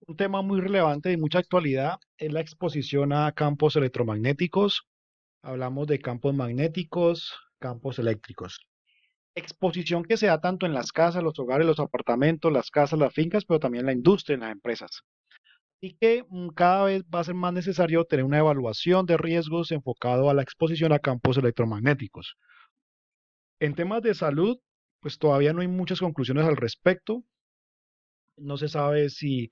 Un tema muy relevante de mucha actualidad es la exposición a campos electromagnéticos. Hablamos de campos magnéticos, campos eléctricos. Exposición que se da tanto en las casas, los hogares, los apartamentos, las casas, las fincas, pero también en la industria, en las empresas. Y que cada vez va a ser más necesario tener una evaluación de riesgos enfocado a la exposición a campos electromagnéticos. En temas de salud, pues todavía no hay muchas conclusiones al respecto. No se sabe si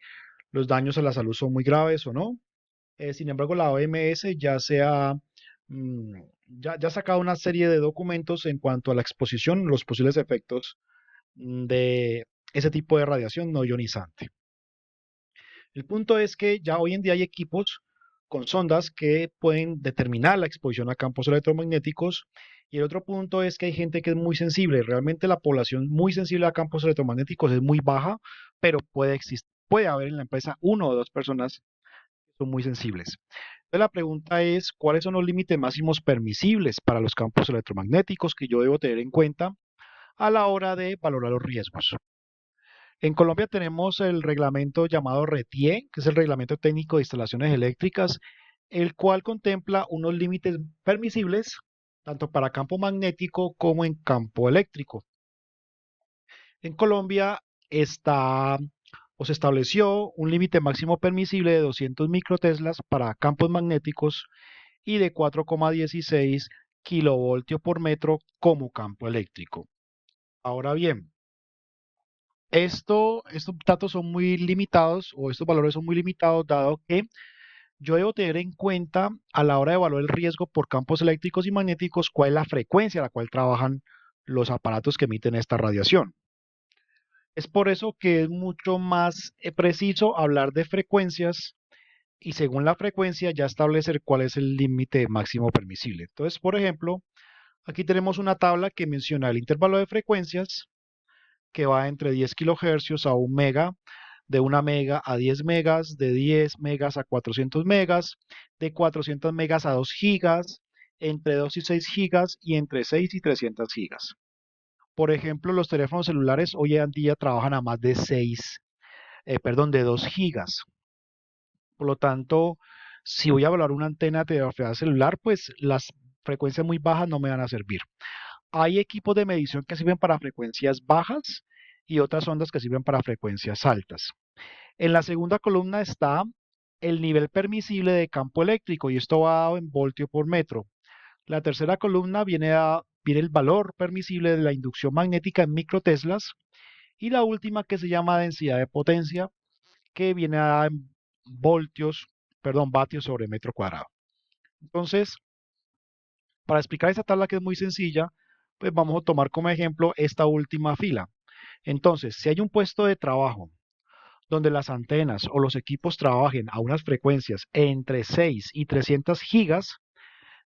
los daños a la salud son muy graves o no. Sin embargo, la OMS mm, ya ha sacado una serie de documentos en cuanto a la exposición, los posibles efectos de ese tipo de radiación no ionizante. El punto es que ya hoy en día hay equipos con sondas que pueden determinar la exposición a campos electromagnéticos. Y el otro punto es que hay gente que es muy sensible. Realmente la población muy sensible a campos electromagnéticos es muy baja, pero puede haber en la empresa uno o dos personas que son muy sensibles. Entonces la pregunta es, ¿cuáles son los límites máximos permisibles para los campos electromagnéticos que yo debo tener en cuenta a la hora de valorar los riesgos? En Colombia tenemos el reglamento llamado RETIE, que es el Reglamento Técnico de Instalaciones Eléctricas, el cual contempla unos límites permisibles tanto para campo magnético como en campo eléctrico. En Colombia está o se estableció un límite máximo permisible de 200 microteslas para campos magnéticos y de 4,16 kilovoltios por metro como campo eléctrico. Ahora bien, estos datos son muy limitados o estos valores son muy limitados dado que yo debo tener en cuenta a la hora de evaluar el riesgo por campos eléctricos y magnéticos cuál es la frecuencia a la cual trabajan los aparatos que emiten esta radiación. Es por eso que es mucho más preciso hablar de frecuencias y según la frecuencia ya establecer cuál es el límite máximo permisible. Entonces, por ejemplo, aquí tenemos una tabla que menciona el intervalo de frecuencias que va entre 10 kilohercios a 1 mega, de 1 mega a 10 megas, de 10 megas a 400 megas, de 400 megas a 2 gigas, entre 2 y 6 gigas y entre 6 y 300 gigas. Por ejemplo, los teléfonos celulares hoy en día trabajan a más de de 2 gigas. Por lo tanto, si voy a evaluar una antena de telefonía celular, pues las frecuencias muy bajas no me van a servir. Hay equipos de medición que sirven para frecuencias bajas y otras ondas que sirven para frecuencias altas. En la segunda columna está el nivel permisible de campo eléctrico y esto va dado en voltio por metro. La tercera columna viene el valor permisible de la inducción magnética en microteslas y la última que se llama densidad de potencia que viene dada en vatios sobre metro cuadrado. Entonces, para explicar esta tabla que es muy sencilla, pues vamos a tomar como ejemplo esta última fila. Entonces, si hay un puesto de trabajo donde las antenas o los equipos trabajen a unas frecuencias entre 6 y 300 gigas,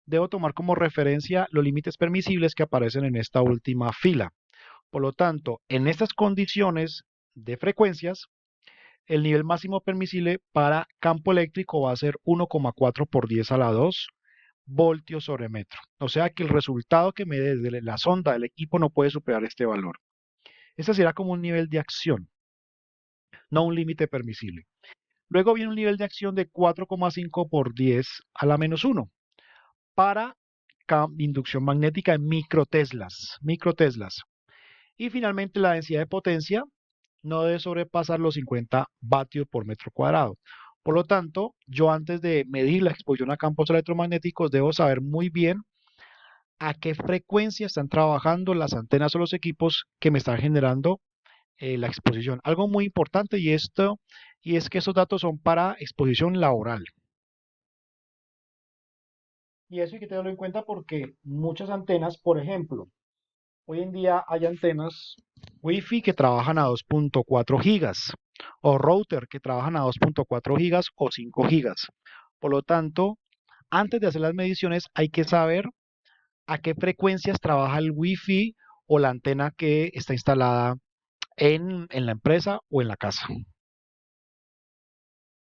debo tomar como referencia los límites permisibles que aparecen en esta última fila. Por lo tanto, en estas condiciones de frecuencias, el nivel máximo permisible para campo eléctrico va a ser 1,4 por 10 a la 2 voltios sobre metro. O sea que el resultado que me dé de la sonda del equipo no puede superar este valor. Este será como un nivel de acción, no un límite permisible. Luego viene un nivel de acción de 4,5 por 10 a la menos 1 para inducción magnética en microteslas. Y finalmente la densidad de potencia no debe sobrepasar los 50 vatios por metro cuadrado. Por lo tanto, yo antes de medir la exposición a campos electromagnéticos debo saber muy bien a qué frecuencia están trabajando las antenas o los equipos que me están generando la exposición. Algo muy importante y es que esos datos son para exposición laboral. Y eso hay que tenerlo en cuenta porque muchas antenas, por ejemplo, hoy en día hay antenas Wi-Fi que trabajan a 2,4 gigas o router que trabajan a 2,4 gigas o 5 gigas. Por lo tanto, antes de hacer las mediciones hay que saber a qué frecuencias trabaja el Wi-Fi o la antena que está instalada en la empresa o en la casa.